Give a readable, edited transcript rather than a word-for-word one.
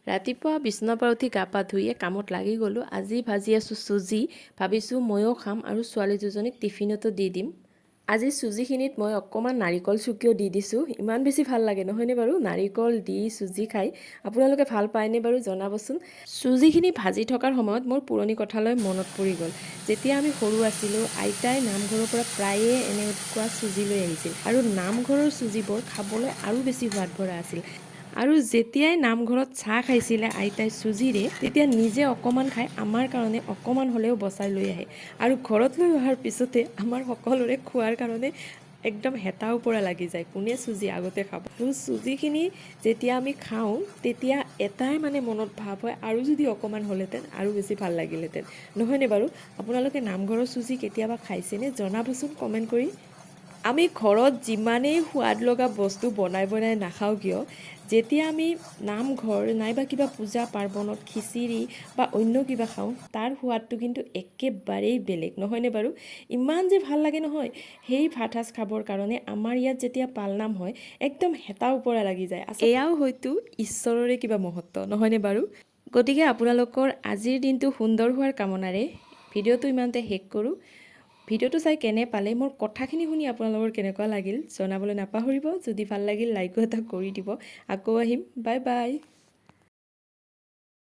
ৰাতিপুৱা বিছনাৰ পৰা উঠি গা পা ধুই কামত লাগি গ'লোঁ। আজি ভাজি আছোঁ চুজি, ভাবিছোঁ ময়ো খাম আৰু ছোৱালী দুজনীক টিফিনতো দি দিম। আজি চুজিখিনিত মই অকণমান নাৰিকল চুকিও দি দিছোঁ। ইমান বেছি ভাল লাগে নহয়নে বাৰু নাৰিকল দি চুজি খাই। আপোনালোকে ভাল পায়নে বাৰু জনাবচোন। চুজিখিনি ভাজি থকাৰ সময়ত মোৰ পুৰণি কথালৈ মনত পৰি গ'ল। যেতিয়া আমি সৰু আছিলোঁ আইতাই নামঘৰৰ পৰা প্ৰায়ে এনেকুৱা চুজি লৈ আহিছিল আৰু নামঘৰৰ চুজিবোৰ খাবলৈ আৰু বেছি সোৱাদ ভৰা আছিল। আৰু যেতিয়াই নামঘৰত চাহ খাইছিলে আইতাই চুজিৰে, তেতিয়া নিজে অকণমান খাই আমাৰ কাৰণে অকণমান হ'লেও বচাই লৈ আহে। আৰু ঘৰত লৈ অহাৰ পিছতে আমাৰ সকলোৰে খোৱাৰ কাৰণে একদম হেতাও পৰা লাগি যায়, কোনে চুজি আগতে খাব। আৰু চুজিখিনি যেতিয়া আমি খাওঁ তেতিয়া এটাই মনত ভাৱ হয়, আৰু যদি অকণমান হ'লহেঁতেন আৰু বেছি ভাল লাগিলহেঁতেন নহয়নে বাৰু। আপোনালোকে নামঘৰৰ চুজি কেতিয়াবা খাইছেনে জনাবচোন কমেণ্ট কৰি। আমি ঘৰত যিমানেই সোৱাদ লগা বস্তু বনাই নাখাওঁ কিয়, যেতিয়া আমি নামঘৰ নাইবা কিবা পূজা পাৰ্বণত খিচিৰি বা অন্য কিবা খাওঁ তাৰ সোৱাদটো কিন্তু একেবাৰেই বেলেগ নহয়নে বাৰু। ইমান যে ভাল লাগে নহয় সেই ভাত সাজ খাবৰ কাৰণে। আমাৰ ইয়াত যেতিয়া পালনাম হয় একদম হেতাও পৰা লাগি যায়। এয়াও হয়তো ঈশ্বৰৰে কিবা মহত্ব নহয়নে বাৰু। গতিকে আপোনালোকৰ আজিৰ দিনটো সুন্দৰ হোৱাৰ কামনাৰে ভিডিঅ'টো ইমানতে শেষ কৰোঁ। ভিডিঅ'টো চাই কেনে পালে, মোৰ কথাখিনি শুনি আপোনালোকৰ কেনেকুৱা লাগিল জনাবলৈ নাপাহৰিব। যদি ভাল লাগিল লাইকো এটা কৰি দিব। আকৌ আহিম, বাই বাই।